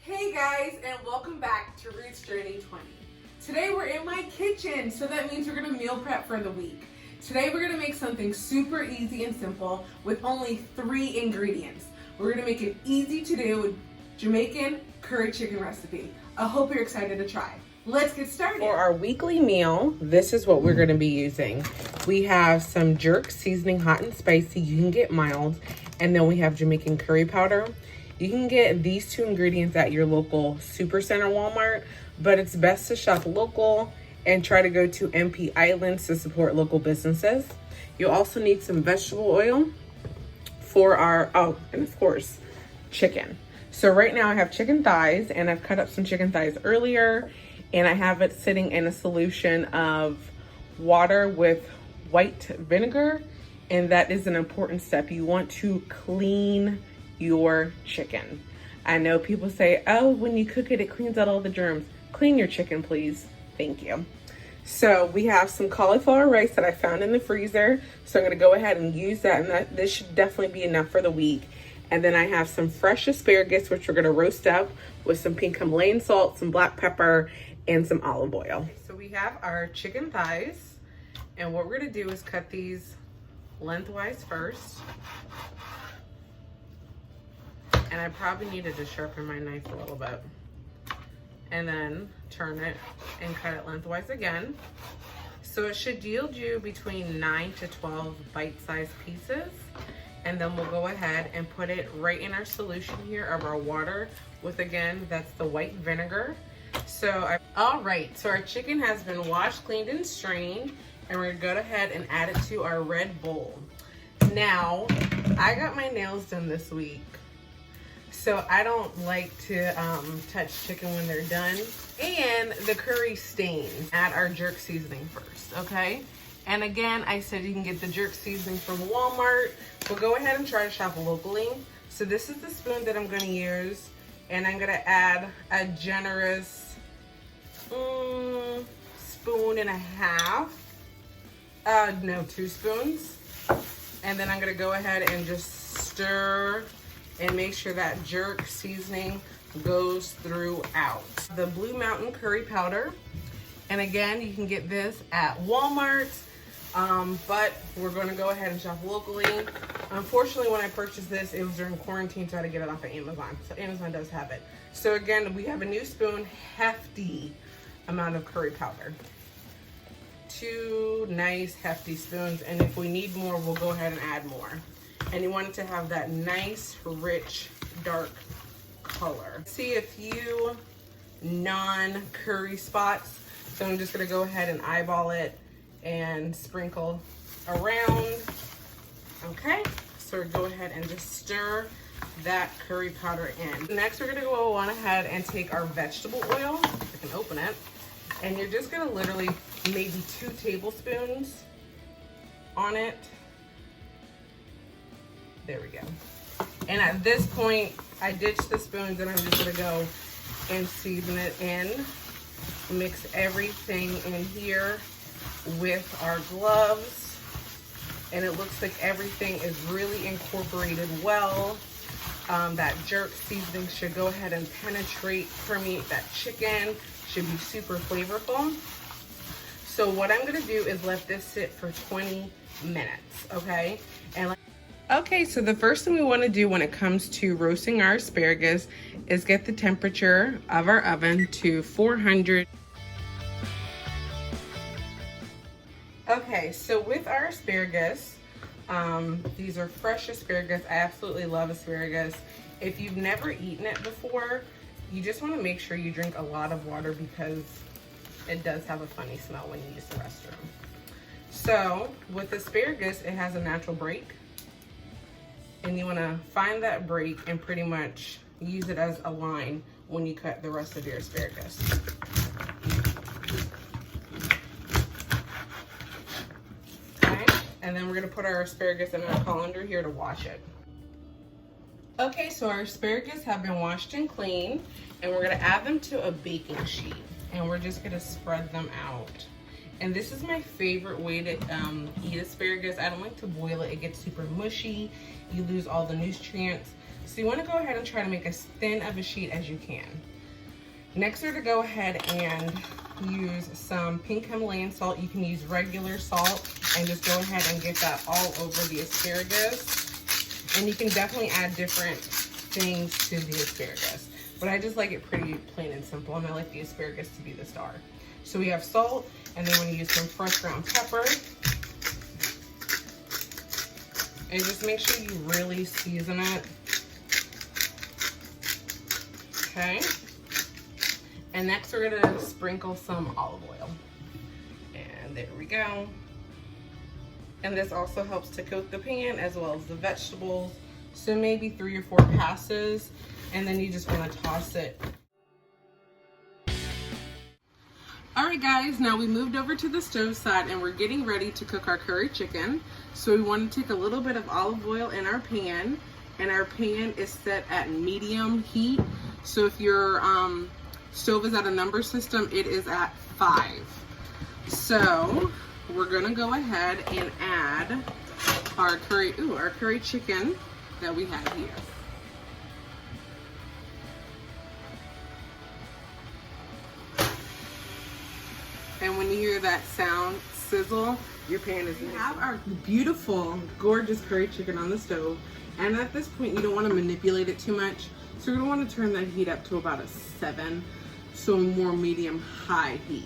Hey guys, and welcome back to Roots Journey 20. Today we're in my kitchen, so that means we're gonna meal prep for the week. Today we're gonna make something super easy and simple with only 3 ingredients. We're gonna make an easy to do Jamaican curry chicken recipe. I hope you're excited to try. Let's get started. For our weekly meal, this is what we're gonna be using. We have some jerk seasoning, hot and spicy. You can get mild. And then we have Jamaican curry powder. You can get these 2 ingredients at your local supercenter Walmart, but it's best to shop local and try to go to MP Islands to support local businesses. You'll also need some vegetable oil for our, and of course, chicken. So right now I have chicken thighs, and I've cut up some chicken thighs earlier, and I have it sitting in a solution of water with white vinegar, and that is an important step. You want to clean your chicken. I know people say, oh, when you cook it, it cleans out all the germs. Clean your chicken, please. Thank you. So we have some cauliflower rice that I found in the freezer. So I'm gonna go ahead and use that, and this should definitely be enough for the week. And then I have some fresh asparagus, which we're gonna roast up with some pink Himalayan salt, some black pepper, and some olive oil. So we have our chicken thighs, and what we're gonna do is cut these lengthwise first. And I probably needed to sharpen my knife a little bit. And then turn it and cut it lengthwise again. So it should yield you between 9 to 12 bite-sized pieces. And then we'll go ahead and put it right in our solution here of our water with, again, that's the white vinegar. All right, so our chicken has been washed, cleaned, and strained. And we're gonna go ahead and add it to our red bowl. Now, I got my nails done this week. So I don't like to touch chicken when they're done. And the curry stains. Add our jerk seasoning first, okay? And again, I said you can get the jerk seasoning from Walmart. We'll go ahead and try to shop locally. So this is the spoon that I'm gonna use. And I'm gonna add a generous spoon and a half. No, 2 spoons. And then I'm gonna go ahead and just stir and make sure that jerk seasoning goes throughout. The Blue Mountain curry powder. And again, you can get this at Walmart, but we're gonna go ahead and shop locally. Unfortunately, when I purchased this, it was during quarantine, so I had to get it off of Amazon. So Amazon does have it. So again, we have a new spoon, hefty amount of curry powder. 2 nice hefty spoons, and if we need more, we'll go ahead and add more. And you want it to have that nice, rich, dark color. See a few non-curry spots, so I'm just gonna go ahead and eyeball it and sprinkle around. Okay, so go ahead and just stir that curry powder in. Next, we're gonna go on ahead and take our vegetable oil. I can open it. And you're just gonna literally maybe 2 tablespoons on it. There we go. And at this point, I ditched the spoons and I'm just gonna go and season it in. Mix everything in here with our gloves. And it looks like everything is really incorporated well. That jerk seasoning should go ahead and permeate that chicken. Should be super flavorful. So what I'm gonna do is let this sit for 20 minutes, okay? Okay, so the first thing we want to do when it comes to roasting our asparagus is get the temperature of our oven to 400. Okay, so with our asparagus, these are fresh asparagus. I absolutely love asparagus. If you've never eaten it before, you just want to make sure you drink a lot of water because it does have a funny smell when you use the restroom. So with asparagus, it has a natural break. And you want to find that break and pretty much use it as a line when you cut the rest of your asparagus. Okay, and then we're going to put our asparagus in our colander here to wash it. Okay, so our asparagus have been washed and cleaned, and we're going to add them to a baking sheet, and we're just going to spread them out. And this is my favorite way to eat asparagus. I don't like to boil it. It gets super mushy. You lose all the nutrients. So you want to go ahead and try to make as thin of a sheet as you can. Next, we're to go ahead and use some pink Himalayan salt. You can use regular salt and just go ahead and get that all over the asparagus. And you can definitely add different things to the asparagus, but I just like it pretty plain and simple, and I like the asparagus to be the star. So we have salt, and then we're going to use some fresh ground pepper. And just make sure you really season it. Okay. And next we're going to sprinkle some olive oil. And there we go. And this also helps to coat the pan as well as the vegetables. So maybe 3 or 4 passes, and then you just want to toss it. All right guys, now we moved over to the stove side and we're getting ready to cook our curry chicken. So we want to take a little bit of olive oil in our pan, and our pan is set at medium heat. So if your stove is at a number system, it is at 5. So we're gonna go ahead and add our curry chicken that we have here. And when you hear that sound sizzle, your pan is in. We have our beautiful, gorgeous curry chicken on the stove, and at this point you don't want to manipulate it too much. So you're gonna want to turn that heat up to about a 7, so more medium-high heat.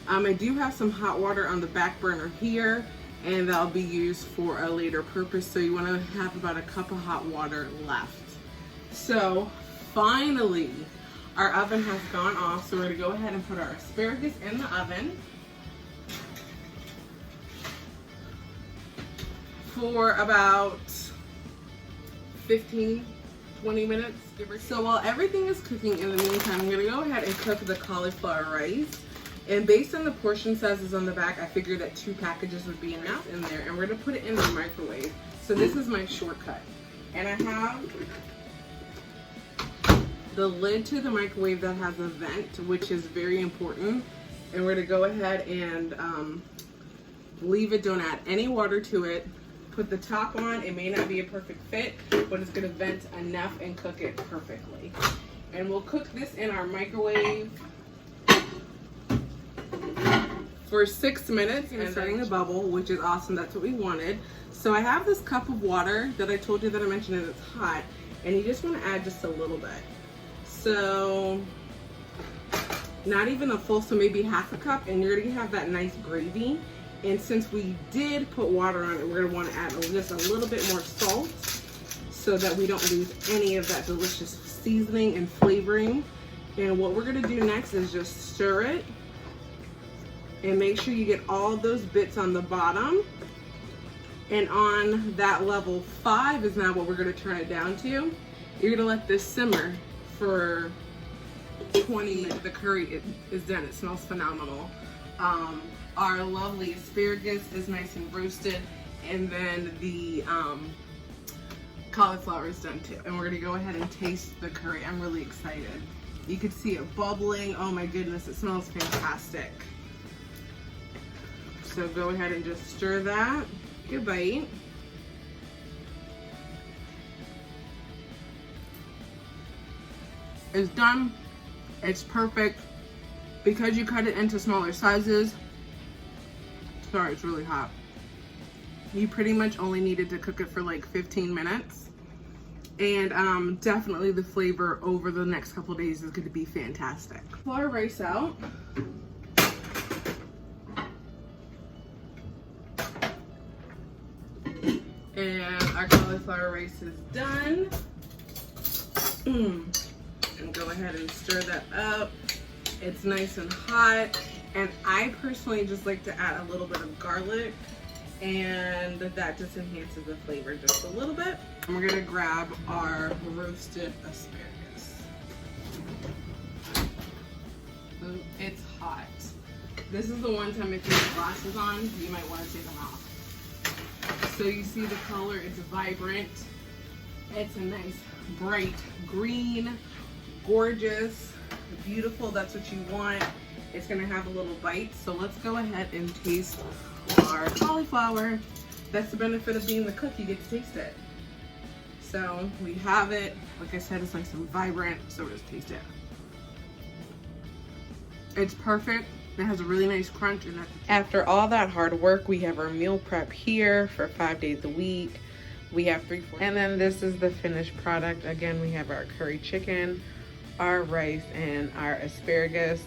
I do have some hot water on the back burner here, and that'll be used for a later purpose. So you want to have about a cup of hot water left. So finally, our oven has gone off. So we're gonna go ahead and put our asparagus in the oven for about 15-20 minutes. So while everything is cooking, in the meantime, I'm gonna go ahead and cook the cauliflower rice. And based on the portion sizes on the back, I figured that 2 packages would be enough in there. And we're gonna put it in the microwave. So this is my shortcut. And I have the lid to the microwave that has a vent, which is very important. And we're gonna go ahead and leave it, don't add any water to it. Put the top on. It may not be a perfect fit, but it's gonna vent enough and cook it perfectly. And we'll cook this in our microwave for 6 minutes, and starting to bubble, which is awesome. That's what we wanted. So I have this cup of water that I told you that I mentioned, and it's hot, and you just want to add just a little bit. So not even a full, so maybe half a cup, and you're gonna have that nice gravy. And since we did put water on it, we're gonna want to add just a little bit more salt so that we don't lose any of that delicious seasoning and flavoring. And what we're gonna do next is just stir it. And make sure you get all those bits on the bottom. And on that level 5 is now what we're gonna turn it down to. You're gonna let this simmer for 20 minutes. The curry is done, it smells phenomenal. Our lovely asparagus is nice and roasted, and then the cauliflower is done too. And we're gonna go ahead and taste the curry. I'm really excited. You can see it bubbling. Oh my goodness, it smells fantastic. So go ahead and just stir that. Take a bite. It's done. It's perfect. Because you cut it into smaller sizes. Sorry, it's really hot. You pretty much only needed to cook it for like 15 minutes. And definitely the flavor over the next couple days is going to be fantastic. Pull our rice out. And our cauliflower rice is done. And go ahead and stir that up. It's nice and hot. And I personally just like to add a little bit of garlic, and that just enhances the flavor just a little bit. And we're gonna grab our roasted asparagus. Ooh, it's hot. This is the one time if you have glasses on, you might want to take them off. So you see the color, it's vibrant. It's a nice bright green, gorgeous, beautiful. That's what you want. It's gonna have a little bite. So let's go ahead and taste our cauliflower. That's the benefit of being the cook, you get to taste it. So we have it. Like I said, it's nice and vibrant. So let's taste it. It's perfect. It has a really nice crunch. And after all that hard work, we have our meal prep here for 5 days a week. We have 3, 4. And then this is the finished product. Again, we have our curry chicken, our rice, and our asparagus.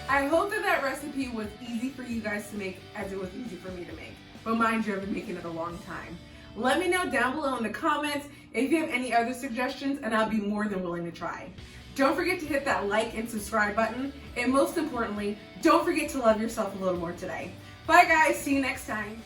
I hope that recipe was easy for you guys to make as it was easy for me to make. But mind you, I've been making it a long time. Let me know down below in the comments if you have any other suggestions, and I'll be more than willing to try. Don't forget to hit that like and subscribe button. And most importantly, don't forget to love yourself a little more today. Bye guys, see you next time.